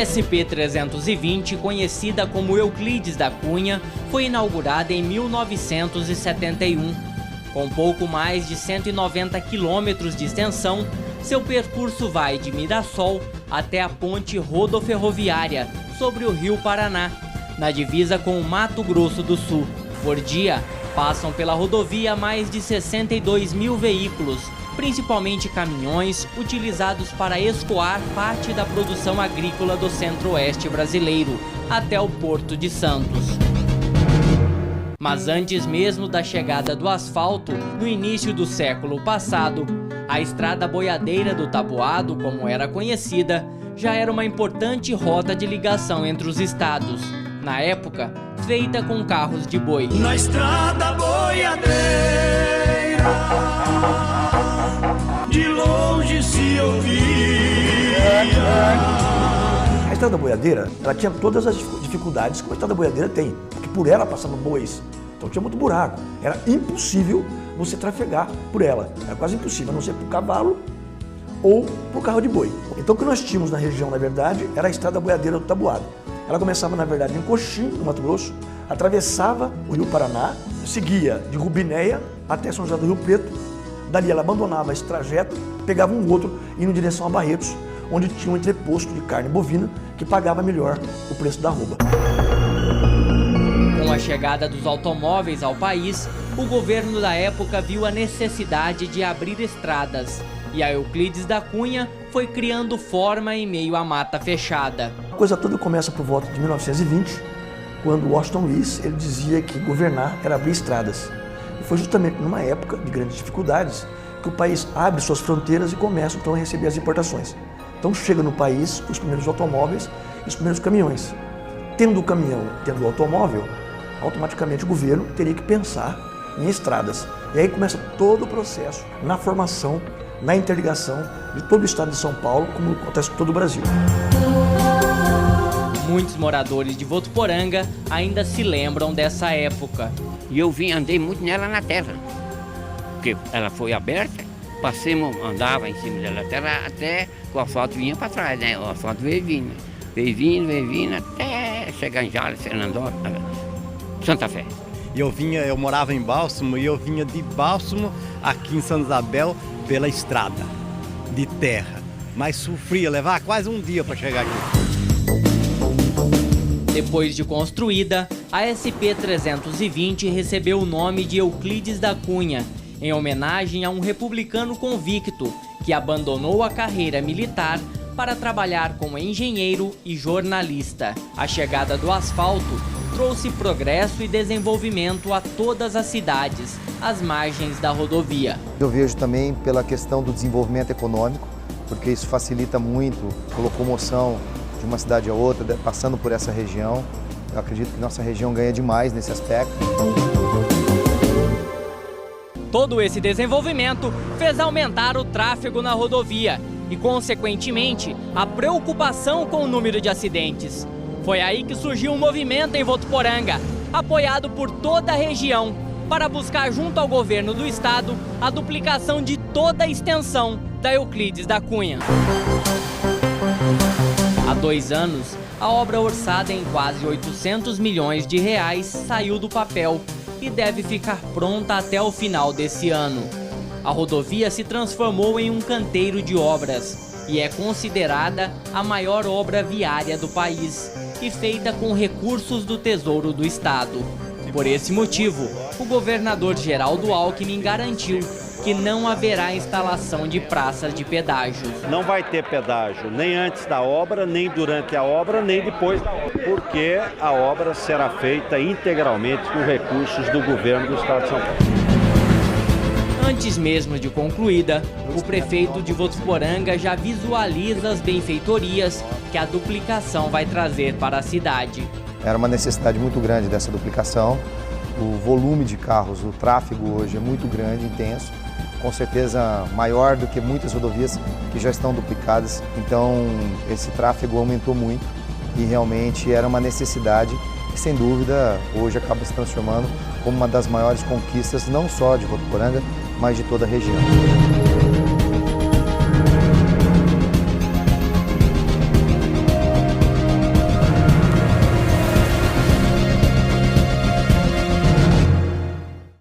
SP-320, conhecida como Euclides da Cunha, foi inaugurada em 1971. Com pouco mais de 190 quilômetros de extensão, seu percurso vai de Mirassol até a ponte rodoferroviária sobre o Rio Paraná, na divisa com o Mato Grosso do Sul. Por dia, passam pela rodovia mais de 62 mil veículos, principalmente caminhões utilizados para escoar parte da produção agrícola do centro-oeste brasileiro, até o Porto de Santos. Mas antes mesmo da chegada do asfalto, no início do século passado, a Estrada Boiadeira do Taboado, como era conhecida, já era uma importante rota de ligação entre os estados. Na época, feita com carros de boi. Na Estrada Boiadeira, de longe se ouvia. A Estrada Boiadeira, ela tinha todas as dificuldades que a Estrada Boiadeira tem, porque por ela passavam bois, então tinha muito buraco. Era impossível você trafegar por ela, era quase impossível, a não ser por cavalo ou por carro de boi. Então o que nós tínhamos na região, na verdade, era a Estrada Boiadeira do Taboado. Ela começava, na verdade, em Coxim, no Mato Grosso, atravessava o Rio Paraná, seguia de Rubinéia até São José do Rio Preto. Dali ela abandonava esse trajeto, pegava um outro, indo em direção a Barretos, onde tinha um entreposto de carne bovina que pagava melhor o preço da arroba. Com a chegada dos automóveis ao país, o governo da época viu a necessidade de abrir estradas, e a Euclides da Cunha foi criando forma em meio à mata fechada. A coisa toda começa por volta de 1920, quando Washington Luiz ele dizia que governar era abrir estradas. E foi justamente numa época de grandes dificuldades que o país abre suas fronteiras e começa então a receber as importações. Então chega no país os primeiros automóveis e os primeiros caminhões. Tendo o caminhão, tendo o automóvel, automaticamente o governo teria que pensar em estradas. E aí começa todo o processo na formação, na interligação de todo o estado de São Paulo, como acontece em todo o Brasil. Muitos moradores de Votuporanga ainda se lembram dessa época. E eu andei muito nela na terra, porque ela foi aberta, andava em cima dela na terra até o asfalto vinha para trás, né? O asfalto veio vindo, até chegar em Jales, Fernandópolis, Santa Fé. Eu morava em Bálsamo e eu vinha de Bálsamo aqui em Santa Isabel pela estrada de terra, mas sofria, levar quase um dia para chegar aqui. Depois de construída, a SP-320 recebeu o nome de Euclides da Cunha, em homenagem a um republicano convicto que abandonou a carreira militar para trabalhar como engenheiro e jornalista. A chegada do asfalto trouxe progresso e desenvolvimento a todas as cidades, às margens da rodovia. Eu vejo também pela questão do desenvolvimento econômico, porque isso facilita muito a locomoção de uma cidade a outra, passando por essa região. Eu acredito que nossa região ganha demais nesse aspecto. Todo esse desenvolvimento fez aumentar o tráfego na rodovia e, consequentemente, a preocupação com o número de acidentes. Foi aí que surgiu um movimento em Votuporanga, apoiado por toda a região, para buscar junto ao governo do estado a duplicação de toda a extensão da Euclides da Cunha. Há 2 anos, a obra orçada em quase 800 milhões de reais saiu do papel e deve ficar pronta até o final desse ano. A rodovia se transformou em um canteiro de obras e é considerada a maior obra viária do país e feita com recursos do Tesouro do Estado. Por esse motivo, o governador Geraldo Alckmin garantiu que não haverá instalação de praças de pedágios. Não vai ter pedágio nem antes da obra, nem durante a obra, nem depois da obra, porque a obra será feita integralmente com recursos do governo do Estado de São Paulo. Antes mesmo de concluída, o prefeito de Votuporanga já visualiza as benfeitorias que a duplicação vai trazer para a cidade. Era uma necessidade muito grande dessa duplicação. O volume de carros, o tráfego hoje é muito grande, intenso. Com certeza maior do que muitas rodovias que já estão duplicadas. Então esse tráfego aumentou muito e realmente era uma necessidade que, sem dúvida, hoje acaba se transformando como uma das maiores conquistas, não só de Votuporanga, mas de toda a região.